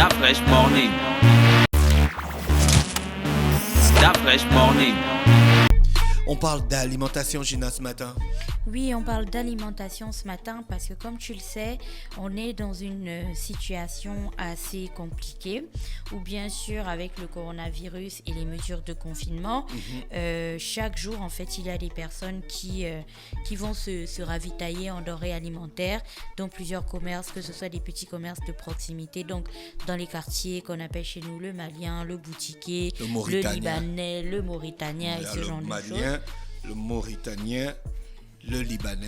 That fresh morning. That fresh morning. On parle d'alimentation, Gina, ce matin. Oui, on parle d'alimentation ce matin parce que comme tu le sais, on est dans une situation assez compliquée où bien sûr avec le coronavirus et les mesures de confinement, chaque jour en fait il y a des personnes qui vont se ravitailler en denrées alimentaires dans plusieurs commerces, que ce soit des petits commerces de proximité, donc dans les quartiers qu'on appelle chez nous le malien, le boutiquier, le libanais, le mauritanien et ce genre de choses. Le mauritanien, le libanais,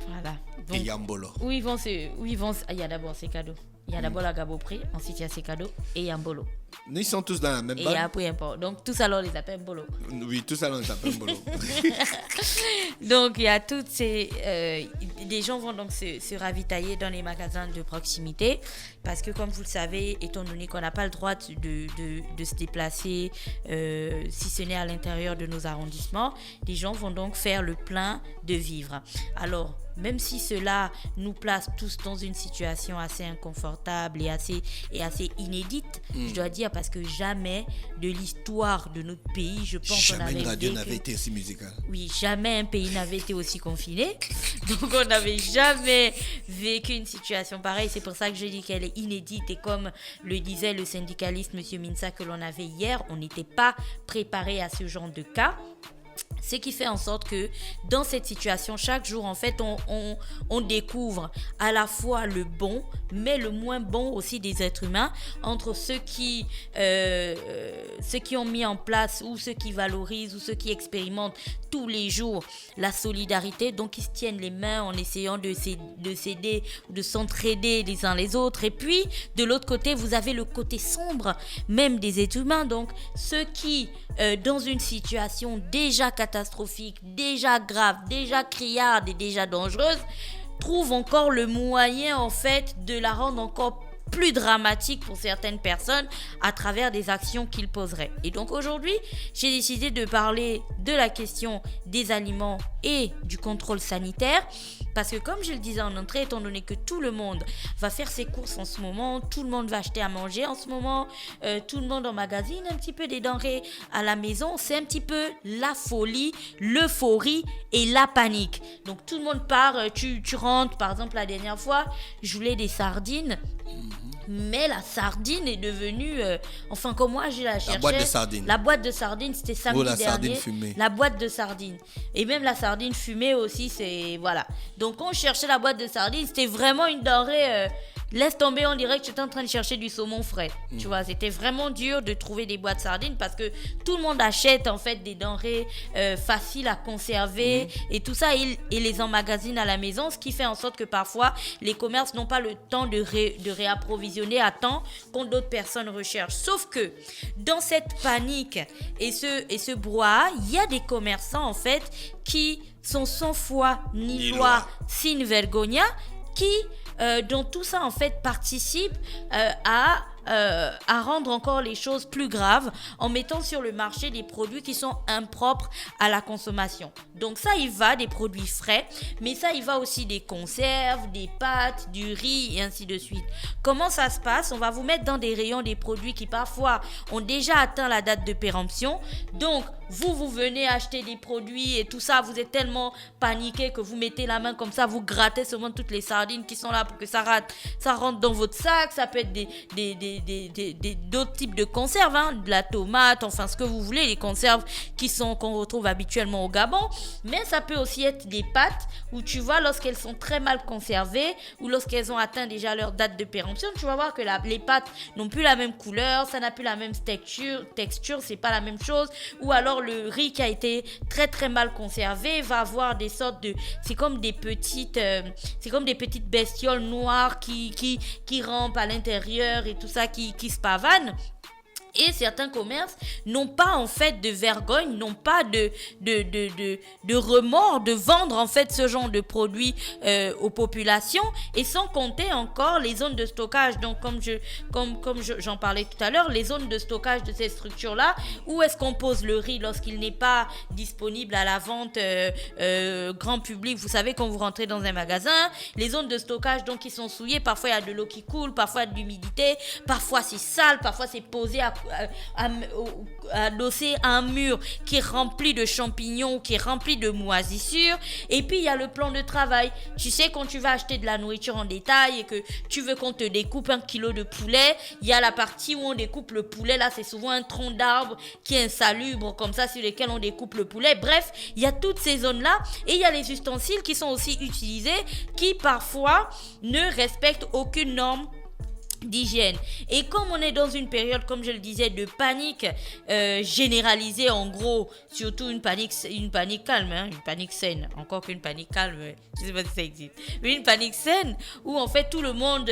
voilà. et Yambolo. Où ils vont, il y a d'abord ces cadeaux. Il y a d'abord la Gabopré, ensuite il y a ces cadeaux et Yambolo. Ils sont tous dans la même bande. Et après import. Donc tous alors les appelle Mbolo. Oui, tous alors les appellent Mbolo. Donc il y a toutes ces des gens vont donc se ravitailler dans les magasins de proximité parce que comme vous le savez, étant donné qu'on n'a pas le droit de se déplacer si ce n'est à l'intérieur de nos arrondissements, les gens vont donc faire le plein de vivres. Alors même si cela nous place tous dans une situation assez inconfortable et assez inédite, je dois dire, parce que jamais de l'histoire de notre pays, je pense jamais une radio n'avait été aussi musicale. Oui, jamais un pays n'avait été aussi confiné. Donc on n'avait jamais vécu une situation pareille. C'est pour ça que je dis qu'elle est inédite. Et comme le disait le syndicaliste M. Minsa que l'on avait hier, on n'était pas préparé à ce genre de cas. Ce qui fait en sorte que dans cette situation, chaque jour, en fait, on découvre à la fois le bon, mais le moins bon aussi des êtres humains, entre ceux qui ont mis en place ou ceux qui valorisent ou ceux qui expérimentent tous les jours la solidarité, donc ils se tiennent les mains en essayant de s'aider, de s'entraider les uns les autres. Et puis, de l'autre côté, vous avez le côté sombre même des êtres humains, donc ceux qui, dans une situation déjà catastrophique, déjà grave, déjà criarde et déjà dangereuse, trouvent encore le moyen en fait de la rendre encore plus dramatique pour certaines personnes à travers des actions qu'ils poseraient. Et donc aujourd'hui, j'ai décidé de parler de la question des aliments et du contrôle sanitaire parce que comme je le disais en entrée, étant donné que tout le monde va faire ses courses en ce moment, tout le monde va acheter à manger en ce moment, tout le monde emmagasine un petit peu des denrées à la maison, c'est un petit peu la folie, l'euphorie et la panique. Donc tout le monde part, tu rentres, par exemple la dernière fois, je voulais des sardines. Mais la sardine est devenue comme moi je la cherchais, la boîte de sardines c'était samedi dernier, la boîte de sardines et même la sardine fumée aussi, c'est voilà. Donc on cherchait la boîte de sardines, c'était vraiment une denrée laisse tomber, on dirait que tu étais en train de chercher du saumon frais. Tu vois, c'était vraiment dur de trouver des boîtes de sardines parce que tout le monde achète en fait des denrées faciles à conserver et tout ça, et les emmagasine à la maison, ce qui fait en sorte que parfois les commerces n'ont pas le temps de réapprovisionner à temps quand d'autres personnes recherchent. Sauf que dans cette panique et ce brouhaha, il y a des commerçants en fait qui sont sans foi ni loi, sin vergogna, qui dont tout ça en fait participe à rendre encore les choses plus graves en mettant sur le marché des produits qui sont impropres à la consommation. Donc ça, il va des produits frais, mais ça, il va aussi des conserves, des pâtes, du riz et ainsi de suite. Comment ça se passe? On va vous mettre dans des rayons des produits qui parfois ont déjà atteint la date de péremption. Donc, vous venez acheter des produits et tout ça, vous êtes tellement paniqué que vous mettez la main comme ça, vous grattez seulement toutes les sardines qui sont là pour que ça rentre dans votre sac. Ça peut être d'autres types de conserves, de la tomate, enfin ce que vous voulez, les conserves qu'on retrouve habituellement au Gabon. Mais ça peut aussi être des pâtes où tu vois, lorsqu'elles sont très mal conservées ou lorsqu'elles ont atteint déjà leur date de péremption, tu vas voir que les pâtes n'ont plus la même couleur, ça n'a plus la même texture, c'est pas la même chose. Ou alors le riz qui a été très très mal conservé va avoir des sortes de, c'est comme des petites bestioles noires qui rampent à l'intérieur et tout ça, qui se pavanent. Et certains commerces n'ont pas en fait de vergogne, n'ont pas de remords de vendre en fait ce genre de produits aux populations, et sans compter encore les zones de stockage. Donc j'en parlais tout à l'heure, les zones de stockage de ces structures-là, où est-ce qu'on pose le riz lorsqu'il n'est pas disponible à la vente grand public. Vous savez, quand vous rentrez dans un magasin, les zones de stockage donc qui sont souillées, parfois il y a de l'eau qui coule, parfois il y a de l'humidité, parfois c'est sale, parfois c'est posé adossé à un mur qui est rempli de champignons, qui est rempli de moisissures. Et puis il y a le plan de travail. Tu sais, quand tu vas acheter de la nourriture en détail et que tu veux qu'on te découpe 1 kilo de poulet, il y a la partie où on découpe le poulet. Là, c'est souvent un tronc d'arbre qui est insalubre, comme ça, sur lequel on découpe le poulet. Bref, il y a toutes ces zones-là, et il y a les ustensiles qui sont aussi utilisés, qui parfois ne respectent aucune norme d'hygiène. Et comme on est dans une période, comme je le disais, de panique généralisée, en gros, surtout une panique calme, une panique saine, encore qu'une panique calme, je sais pas si ça existe, mais une panique saine où en fait tout le monde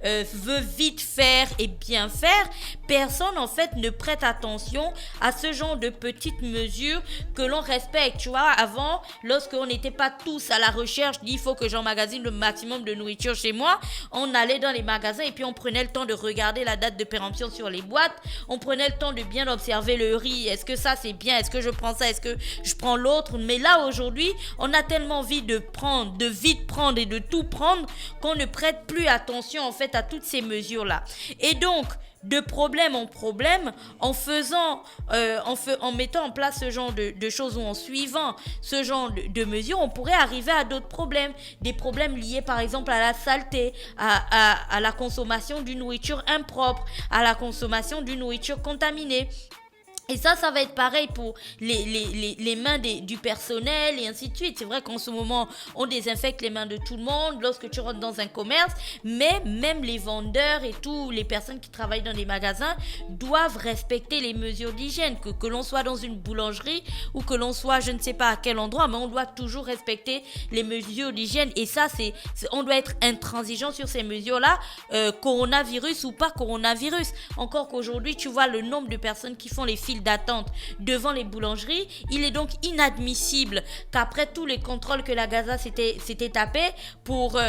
veut vite faire et bien faire, personne en fait ne prête attention à ce genre de petites mesures que l'on respecte. Tu vois, avant, lorsqu'on n'était pas tous à la recherche d'il faut que j'emmagasine le maximum de nourriture chez moi, on allait dans les magasins et puis on prenait le temps de regarder la date de péremption sur les boîtes, on prenait le temps de bien observer le riz, est-ce que ça c'est bien, est-ce que je prends ça, est-ce que je prends l'autre. Mais là aujourd'hui, on a tellement envie de vite prendre et de tout prendre qu'on ne prête plus attention en fait à toutes ces mesures là. Et donc de problème en problème, en mettant en place ce genre de choses, ou en suivant ce genre de mesures, on pourrait arriver à d'autres problèmes. Des problèmes liés par exemple à la saleté, à la consommation d'une nourriture impropre, à la consommation d'une nourriture contaminée. Et ça va être pareil pour les mains du personnel et ainsi de suite. C'est vrai qu'en ce moment, on désinfecte les mains de tout le monde lorsque tu rentres dans un commerce, mais même les vendeurs et tous les personnes qui travaillent dans les magasins doivent respecter les mesures d'hygiène. Que l'on soit dans une boulangerie ou que l'on soit je ne sais pas à quel endroit, mais on doit toujours respecter les mesures d'hygiène. Et ça, on doit être intransigeant sur ces mesures-là, coronavirus ou pas coronavirus. Encore qu'aujourd'hui, tu vois le nombre de personnes qui font les files d'attente devant les boulangeries. Il est donc inadmissible qu'après tous les contrôles que la Gaza s'était tapé pour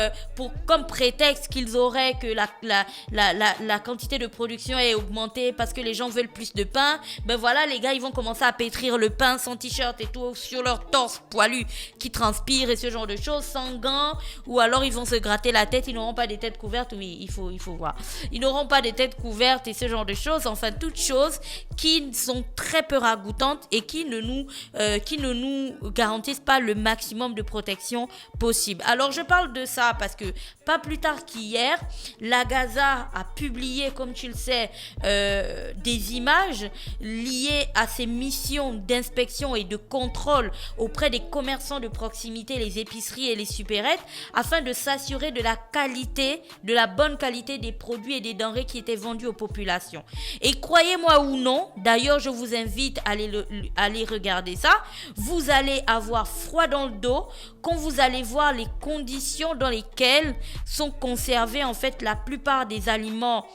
comme prétexte qu'ils auraient que la quantité de production est augmentée parce que les gens veulent plus de pain, ben voilà, les gars ils vont commencer à pétrir le pain sans t-shirt et tout sur leur torse poilu qui transpire et ce genre de choses, sans gants, ou alors ils vont se gratter la tête, ils n'auront pas des têtes couvertes. Oui, il faut voir, ils n'auront pas des têtes couvertes et ce genre de choses, enfin toutes choses qui sont très peu ragoûtantes et qui ne nous garantissent pas le maximum de protection possible. Alors je parle de ça parce que pas plus tard qu'hier, la Gaza a publié, comme tu le sais, des images liées à ses missions d'inspection et de contrôle auprès des commerçants de proximité, les épiceries et les supérettes, afin de s'assurer de la bonne qualité des produits et des denrées qui étaient vendus aux populations. Et croyez-moi ou non, d'ailleurs je vous invite à aller regarder ça, vous allez avoir froid dans le dos quand vous allez voir les conditions dans lesquelles sont conservés en fait la plupart des aliments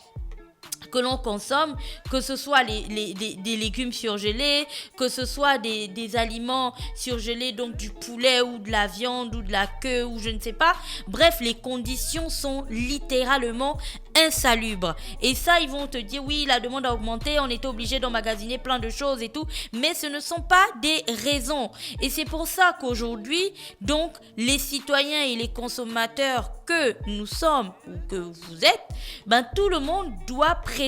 que l'on consomme, que ce soit des légumes surgelés, que ce soit des aliments surgelés, donc du poulet ou de la viande ou de la queue ou je ne sais pas. Bref, les conditions sont littéralement insalubres. Et ça, ils vont te dire, oui, la demande a augmenté, on était obligé d'emmagasiner plein de choses et tout, mais ce ne sont pas des raisons. Et c'est pour ça qu'aujourd'hui, donc, les citoyens et les consommateurs que nous sommes ou que vous êtes, ben, tout le monde doit prêter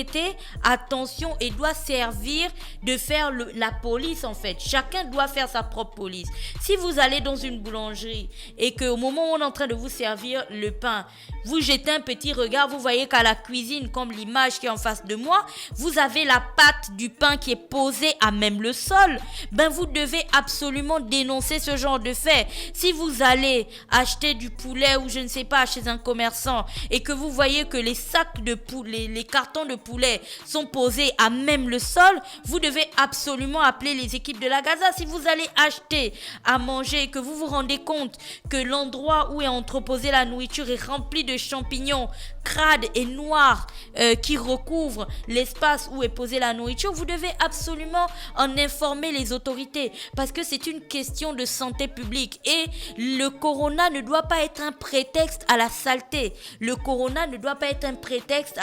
attention et doit servir de faire la police en fait. Chacun doit faire sa propre police. Si vous allez dans une boulangerie et qu'au moment où on est en train de vous servir le pain, vous jetez un petit regard, vous voyez qu'à la cuisine, comme l'image qui est en face de moi, vous avez la pâte du pain qui est posée à même le sol, ben vous devez absolument dénoncer ce genre de fait. Si vous allez acheter du poulet ou je ne sais pas chez un commerçant et que vous voyez que les sacs de poulet, les cartons de poulet sont posés à même le sol, vous devez absolument appeler les équipes de la Gaza. Si vous allez acheter à manger et que vous vous rendez compte que l'endroit où est entreposée la nourriture est rempli de champignons crades et noir qui recouvre l'espace où est posée la nourriture, vous devez absolument en informer les autorités parce que c'est une question de santé publique et le corona ne doit pas être un prétexte à la saleté. Le corona ne doit pas être un prétexte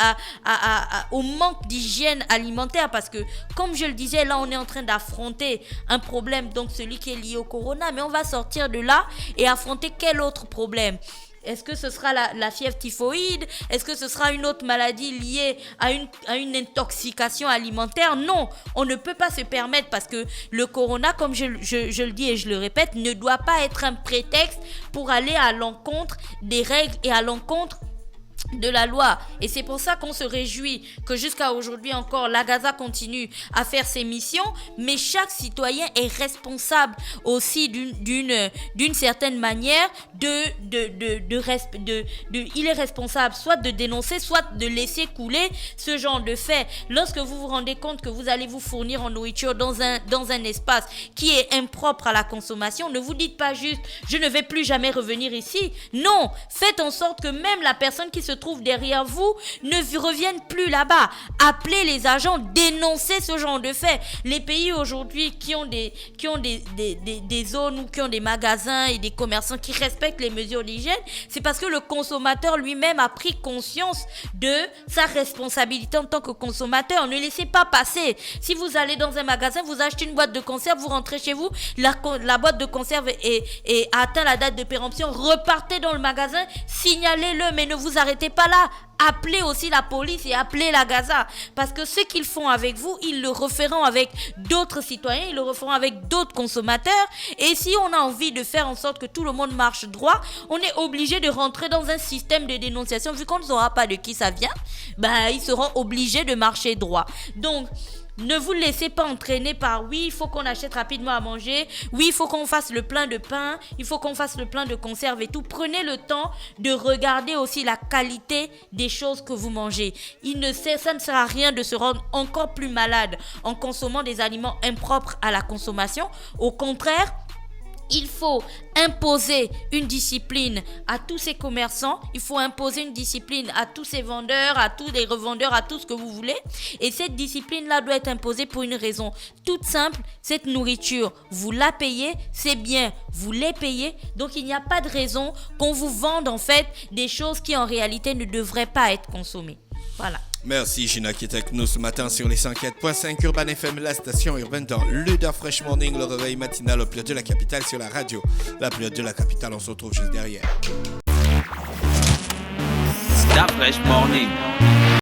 au manque d'hygiène alimentaire parce que, comme je le disais, là on est en train d'affronter un problème, donc celui qui est lié au corona, mais on va sortir de là et affronter quel autre problème? Est-ce que ce sera la fièvre typhoïde? Est-ce que ce sera une autre maladie liée à une intoxication alimentaire? Non, on ne peut pas se permettre parce que le corona, comme je le dis et je le répète, ne doit pas être un prétexte pour aller à l'encontre des règles et à l'encontre de la loi. Et c'est pour ça qu'on se réjouit que jusqu'à aujourd'hui encore la Gaza continue à faire ses missions, mais chaque citoyen est responsable aussi d'une certaine manière il est responsable soit de dénoncer, soit de laisser couler ce genre de fait. Lorsque vous vous rendez compte que vous allez vous fournir en nourriture dans un espace qui est impropre à la consommation, ne vous dites pas juste je ne vais plus jamais revenir ici. Non, faites en sorte que même la personne qui se trouve derrière vous ne revienne plus là-bas. Appelez les agents, dénoncez ce genre de fait. Les pays aujourd'hui qui ont des zones ou qui ont des magasins et des commerçants qui respectent les mesures d'hygiène, c'est parce que le consommateur lui-même a pris conscience de sa responsabilité en tant que consommateur. Ne laissez pas passer. Si vous allez dans un magasin, vous achetez une boîte de conserve, vous rentrez chez vous, la boîte de conserve est atteint la date de péremption, repartez dans le magasin, signalez-le, mais ne vous arrêtez pas là. Appelez aussi la police et appelez la Gaza. Parce que ce qu'ils font avec vous, ils le referont avec d'autres citoyens, ils le referont avec d'autres consommateurs. Et si on a envie de faire en sorte que tout le monde marche droit, on est obligé de rentrer dans un système de dénonciation. Vu qu'on ne saura pas de qui ça vient, ils seront obligés de marcher droit. Donc, ne vous laissez pas entraîner par oui, il faut qu'on achète rapidement à manger, oui, il faut qu'on fasse le plein de pain, il faut qu'on fasse le plein de conserve et tout. Prenez le temps de regarder aussi la qualité des choses que vous mangez. Ça ne sert à rien de se rendre encore plus malade en consommant des aliments impropres à la consommation. Au contraire, il faut imposer une discipline à tous ces commerçants, il faut imposer une discipline à tous ces vendeurs, à tous les revendeurs, à tout ce que vous voulez. Et cette discipline-là doit être imposée pour une raison toute simple. Cette nourriture, vous la payez, c'est bien, vous les payez. Donc il n'y a pas de raison qu'on vous vende en fait des choses qui en réalité ne devraient pas être consommées. Voilà. Merci Gina qui est avec nous ce matin sur les 104.5 Urban FM, la station urbaine dans le Da Fresh Morning, le réveil matinal au plus de la capitale sur la radio. La plus de la capitale, on se retrouve juste derrière. Da Fresh Morning.